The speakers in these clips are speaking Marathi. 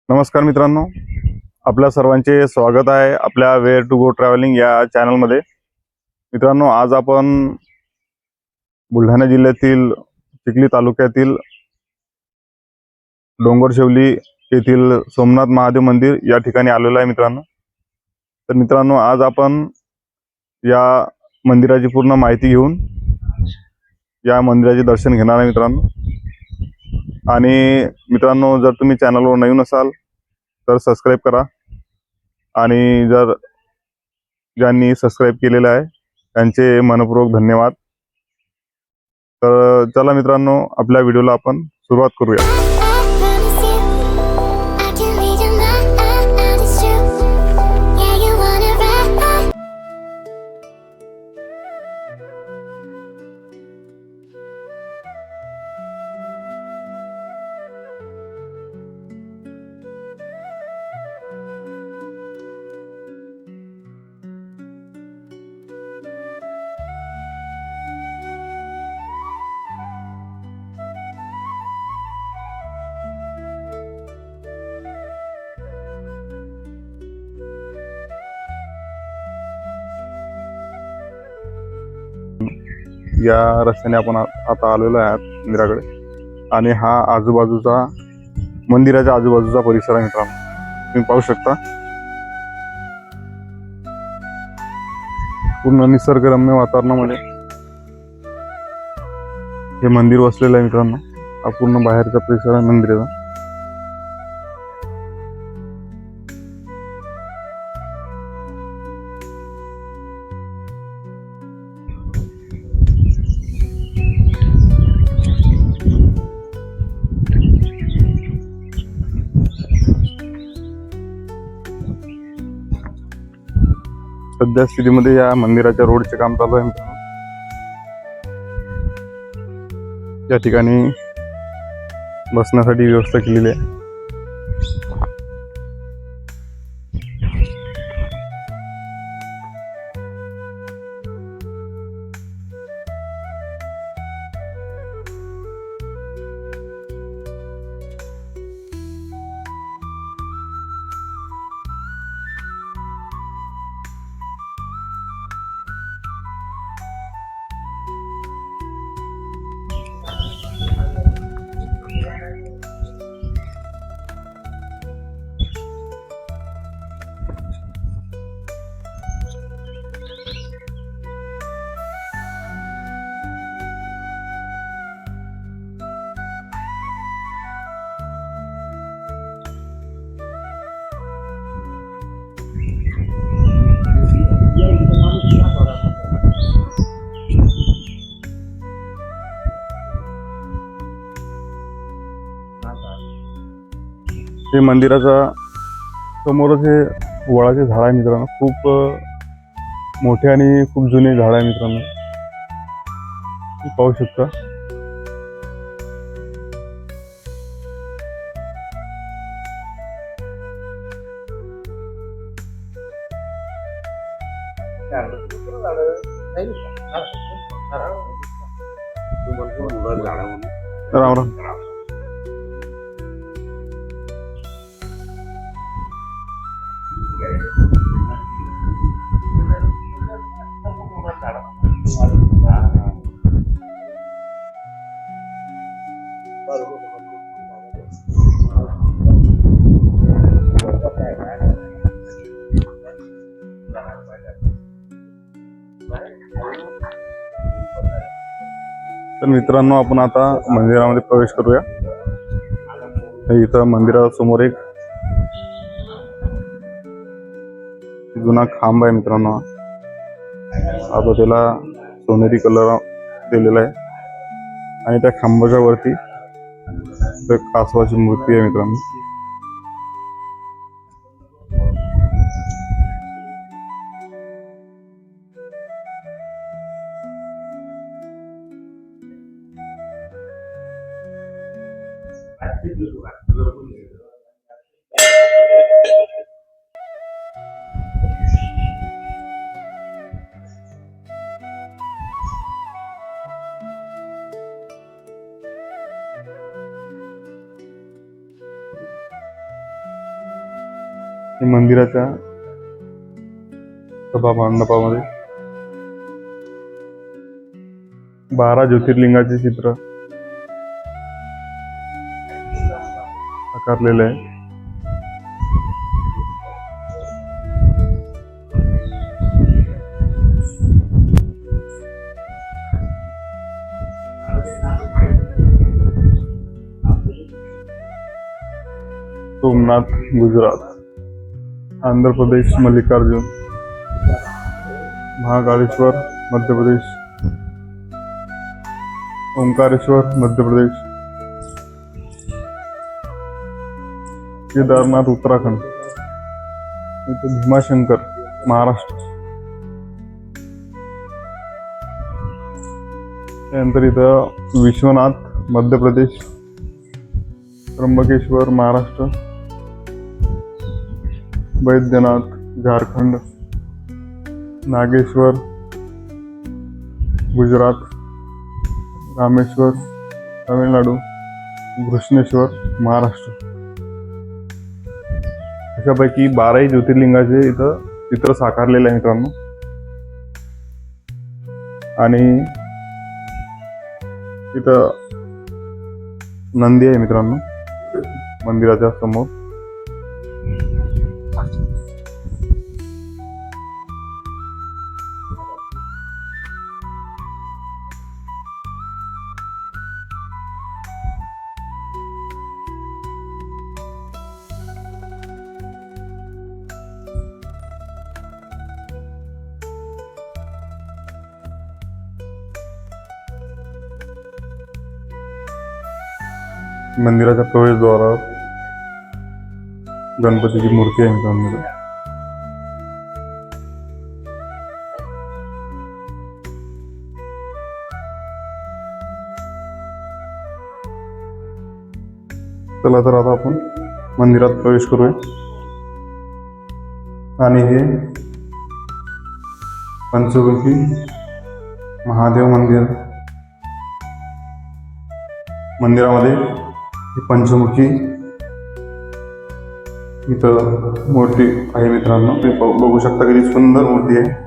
नमस्कार मित्रांनो, आपल्या सर्वांचे स्वागत आहे आपल्या वेअर टू गो ट्रॅव्हलिंग या चॅनलमध्ये। मित्रांनो, आज आपण बुलढाणा जिल्ह्यातील चिखली तालुक्यातील डोंगरशेवली येथील सोमनाथ महादेव मंदिर या ठिकाणी आलेलो आहे मित्रांनो। तर मित्रांनो, आज आपण या मंदिराची पूर्ण माहिती घेऊन या मंदिराचे दर्शन घेणार आहे मित्रांनो। आणि मित्रांनो, जर तुम्ही चॅनलवर नवीन असाल तर सबस्क्राइब करा आणि जर ज्यांनी सबस्क्राइब केलेलं आहे त्यांचे मनपूर्वक धन्यवाद। तर चला मित्रांनो, आपल्या व्हिडिओला आपण सुरुवात करूया। या रस्त्याने आपण आता आलेलो आहात मंदिराकडे आणि हा आजूबाजूचा मंदिराच्या आजूबाजूचा परिसर आहे मित्रांनो। तुम्ही पाहू शकता पूर्ण निसर्गरम्य वातावरणामध्ये हे मंदिर वसलेलं आहे मित्रांनो। हा पूर्ण बाहेरचा परिसर आहे मंदिराचा। सध्या स्थितीमध्ये या मंदिराच्या रोडचे काम चालू आहे मित्रांनो। या ठिकाणी बसण्यासाठी व्यवस्था केलेली आहे। हे मंदिराचा समोरच हे वडाचे झाड आहे मित्रांनो। खूप मोठे आणि खूप जुने झाड आहे मित्रांनो, तुम्ही पाहू शकता। राम राम। तर मित्रांनो, आपण आता मंदिरामध्ये प्रवेश करूया। इथं मंदिरासमोर एक जुना खांब आहे मित्रांनो। आता त्याला सोनेरी कलर दिलेला आहे आणि त्या खांबाच्या वरती कासवाची मूर्ती आहे मित्रांनो। हे मंदिराच्या सभा मंडपामध्ये 12 ज्योतिर्लिंगाचे चित्र आकारलेले आहे. सोमनाथ गुजरात, आंध्र प्रदेश मल्लिकार्जुन, महाकालेश्वर मध्य प्रदेश, ओंकारेश्वर मध्य प्रदेश, केदारनाथ उत्तराखंड, इथं भीमाशंकर महाराष्ट्र, त्यानंतर इथं विश्वनाथ मध्य प्रदेश, त्र्यंबकेश्वर महाराष्ट्र, बैद्यनाथ झारखंड, नागेश्वर गुजरात, रामेश्वर तामिळनाडू, घृष्णेश्वर महाराष्ट्र, अशापैकी 12 ज्योतिर्लिंगाचे इथं चित्र साकारलेले आहे मित्रांनो. आणि इथं नंदी आहे मित्रांनो मंदिराच्या समोर. मंदिराच्या प्रवेशद्वारावर गणपतीची मूर्ती आहे मित्रांनो. चला तर आता आपण मंदिरात प्रवेश करूया. आणि हे पंचमुखी महादेव मंदिर. मंदिरामध्ये ही पंचमुखी इथं मूर्ती आहे मित्रांनो. तुम्ही बघू शकता किती सुंदर मूर्ती आहे.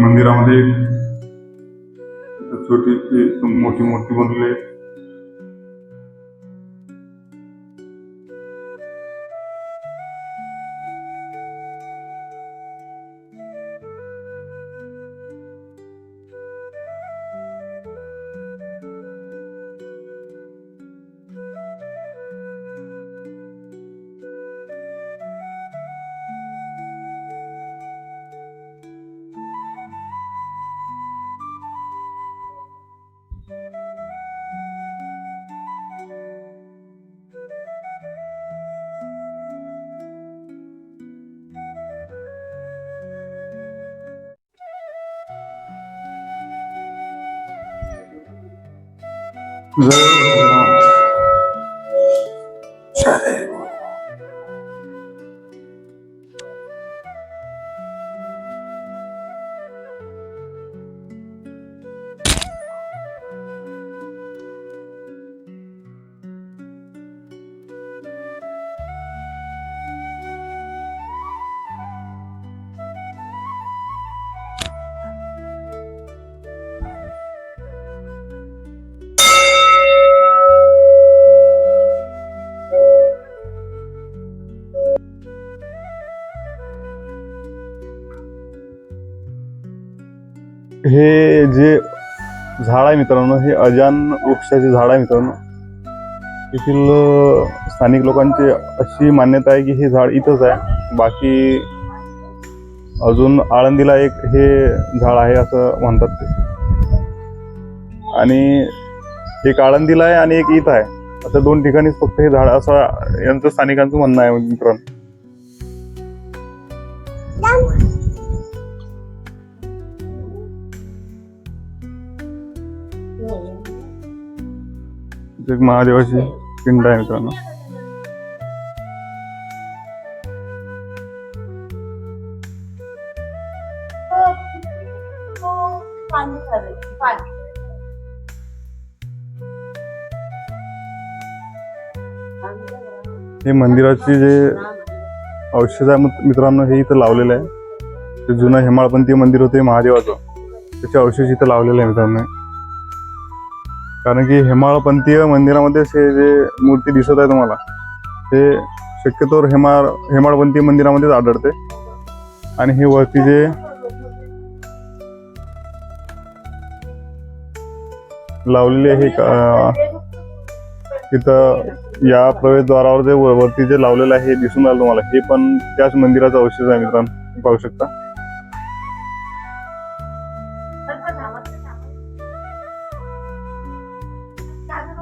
मंदिरामध्ये छोटी मोठी मूर्ती बनवली आहे. जय भोलेनाथ. जय हे जे झाड आहे मित्रांनो, हे अजान वृक्षाचे झाड आहे मित्रांनो. येथील स्थानिक लोकांची अशी मान्यता आहे की हे झाड इथंच आहे. बाकी अजून आळंदीला एक हे झाड आहे असं म्हणतात ते. आणि एक आळंदीला आहे आणि एक इथं आहे. असं 2 ठिकाणीच फक्त हे झाड असं यांचं स्थानिकांचं म्हणणं आहे मित्रांनो. एक महादेवाची पिंड आहे मित्रांनो. हे मंदिराचे जे अवशेष आहे मित्रांनो हे इथं लावलेलं आहे. ते जुनं हेमाळपंथी मंदिर होते महादेवाचं, त्याचे अवशेष इथं लावलेले आहे मित्रांनो. कारण की हेमाळपंथीय मंदिरामध्ये असे जे मूर्ती दिसत आहे तुम्हाला ते शक्यतोवर हेमाळपंथी मंदिरामध्येच आढळते. आणि हे वरती जे लावलेले हे तिथं या प्रवेशद्वारावर जे वरती जे लावलेलं आहे हे दिसून राहिलं तुम्हाला, हे पण त्याच मंदिराचा अवशेष आहे मित्रांनो, पाहू शकता.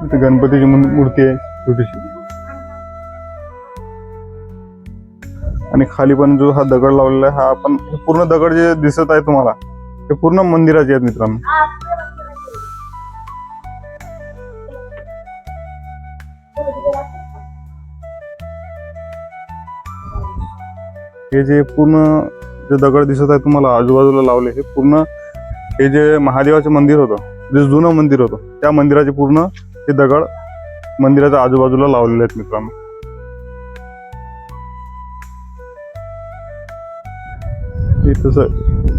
इथे गणपतीची मूर्ती आहे छोटीशी. आणि खाली पण जो हा दगड लावलेला आहे, हा पण पूर्ण दगड जे दिसत आहे तुम्हाला ते पूर्ण मंदिराचे आहेत मित्रांनो. हे जे पूर्ण जे दगड दिसत आहे तुम्हाला आजूबाजूला लावले, हे पूर्ण हे जे महादेवाचं मंदिर होतं, जे जुनं मंदिर होतं, त्या मंदिराचे पूर्ण हे दगड मंदिराच्या आजूबाजूला लावलेले आहेत मित्रांनो. इथं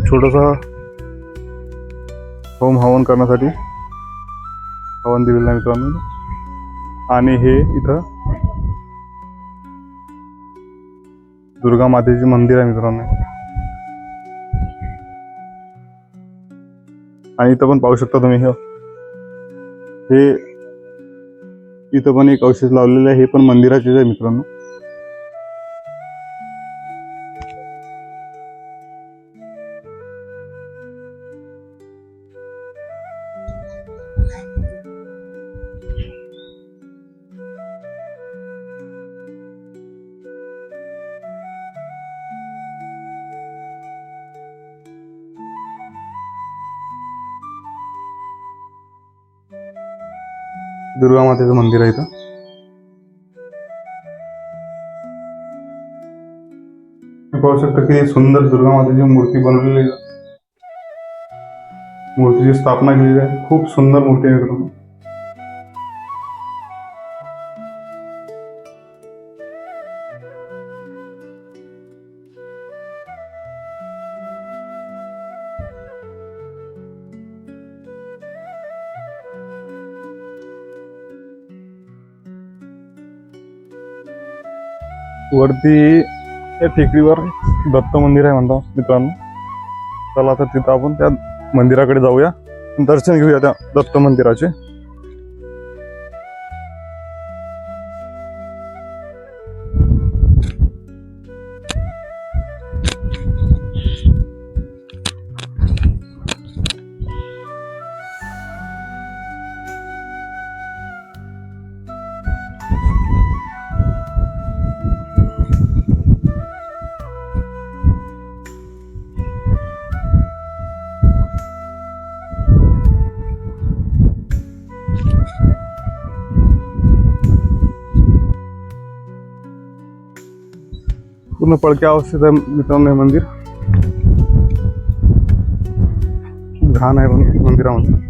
छोटसा होम हवन करण्यासाठी हवन दिलेलं आहे मित्रांनो. आणि हे इथं दुर्गा मातेचे मंदिर आहे मित्रांनो. आणि इथं पण पाहू शकता तुम्ही हे इथं पण एक अवशेष लावलेलं आहे, हे पण मंदिराचेच आहे मित्रांनो. दुर्गा मातेचं मंदिर आहे इथं. पाहू शकता की सुंदर दुर्गा मातेची मूर्ती बनवलेली आहे. मूर्तीची स्थापना केलेली आहे, खूप सुंदर मूर्ती आहे मित्रांनो. वरती या टेकडीवर दत्त मंदिर आहे म्हणतो मित्रांनो. चला तर तिथं आपण त्या मंदिराकडे जाऊया, दर्शन घेऊया त्या दत्त मंदिराचे. पूर्ण पडक्या अवस्थेत आहे मित्रांनो हे मंदिर. घाण आहे मंदिरामध्ये.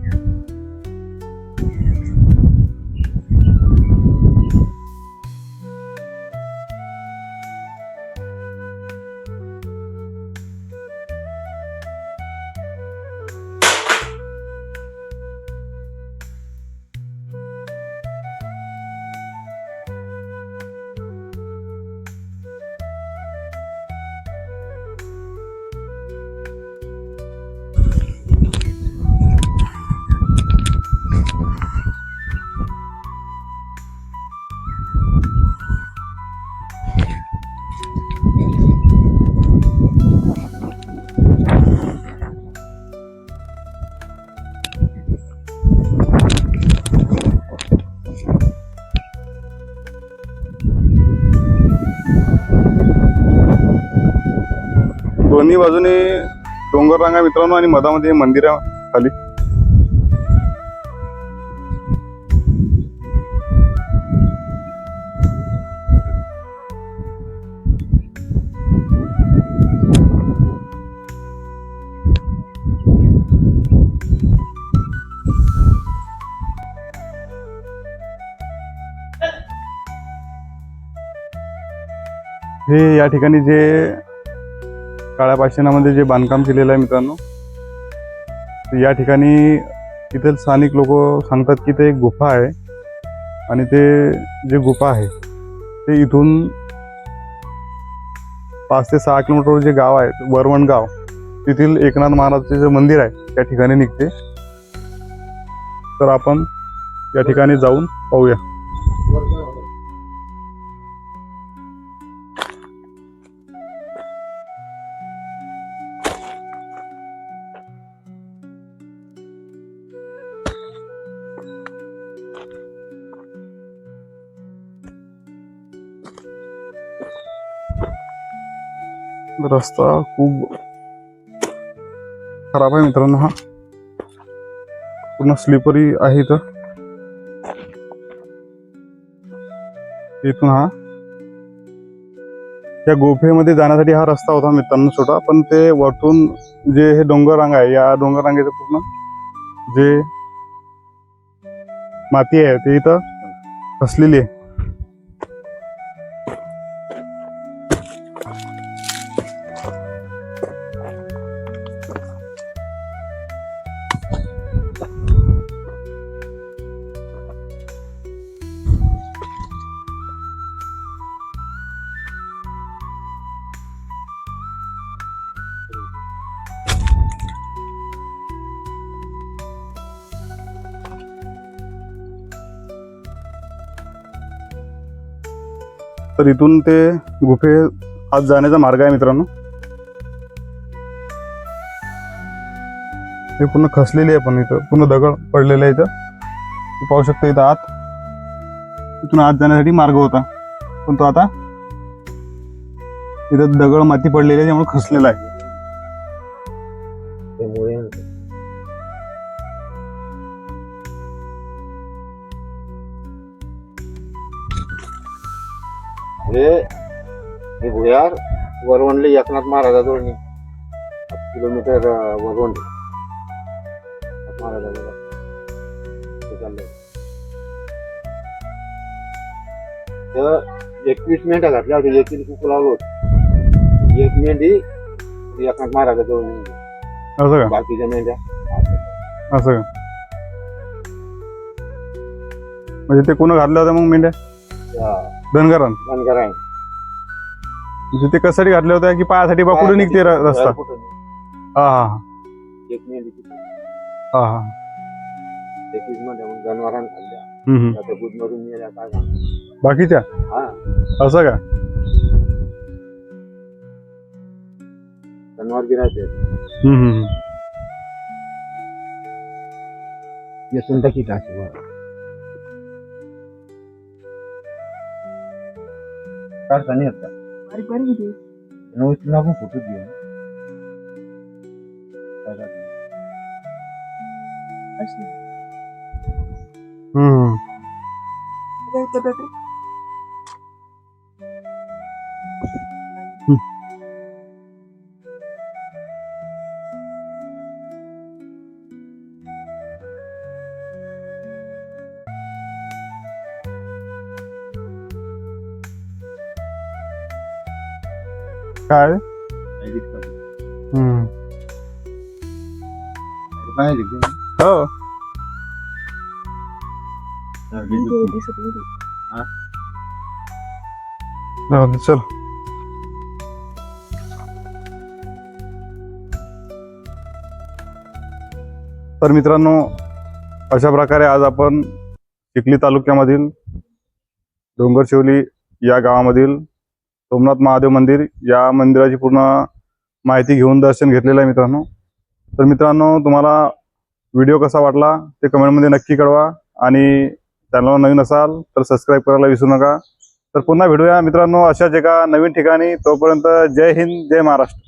दोन्ही बाजूने डोंगर रांगा मित्रांनो आणि मधामध्ये मंदिर आहे खाली. हे या ठिकाणी जे काळ्या पाषाणामध्ये जे बांधकाम केलेलं आहे मित्रांनो, तर या ठिकाणी इथे स्थानिक लोक सांगतात की ते एक गुफा आहे आणि ते जे गुफा आहे ते इथून 5 ते 6 किलोमीटरवर जे गाव आहे वरवण गाव, तिथील एकनाथ महाराजांचे जे मंदिर आहे त्या ठिकाणी निघते. तर आपण या ठिकाणी जाऊन पाहूया. रस्ता खूप खराब आहे मित्रांनो, हा पूर्ण स्लिपरी आहे. इथून हा त्या गुफेमध्ये जाण्यासाठी हा रस्ता होता मित्रांनो छोटा, पण ते वरतून जे हे डोंगर रांग आहे, या डोंगर रांगेचं पूर्ण जे माती आहे ते इथं फसलेली आहे. तर इथून ते गुफे आत जाण्याचा मार्ग आहे मित्रांनो. हे पूर्ण खसलेली आहे, पण इथं पूर्ण दगड पडलेले आहे. इथं पाहू शकता, इथं आत इथून आत जाण्यासाठी मार्ग होता, पण तो आता इथं दगड माती पडलेली आहे त्यामुळे खसलेला आहे. हे भुयार वरवणले एकनाथ महाराजाजवळ 8 किलोमीटर वरवणले महाराजाजवळ चाललंय. तर 21 मेंढ्या घातल्या होत्या, 21 कुकू लावलं होतं. 1 मेंढी एकनाथ महाराजाजवळ नेली. असं का? बाकीच्या मेंढ्या असं का? म्हणजे ते कोण घातल्या होत्या मग मेंढ्या? धनगरान. धनगरान. म्हणजे ते कशासाठी घातल्या होत्या की पायासाठी बा कुठे निघते रस्ता? हा हा. एक मेंढी हा हा. 21 मेंढ्या मग जनावरांना खाल्ल्या. आता बुधमरून नेल्या काय बाकीच्या? हा. असं का? जनावर गिरायचे येसून टाकी टाकी काढता नाही येत का? नऊला पण फोटो घे. काय? हो. चल. तर मित्रांनो, अशा प्रकारे आज आपण चिखली तालुक्यामधील डोंगरशिवली या गावामधील सोमनाथ महादेव मंदिर या मंदिराची पूर्ण माहिती घेऊन दर्शन घेतलेलं आहे मित्रांनो. तर मित्रांनो, तुम्हाला व्हिडिओ कसा वाटला ते कमेंटमध्ये नक्की कळवा आणि चॅनलवर नवीन असाल तर सबस्क्राईब करायला विसरू नका. तर पुन्हा भेटूया मित्रांनो अशाच एका नवीन ठिकाणी. तोपर्यंत जय हिंद, जय महाराष्ट्र.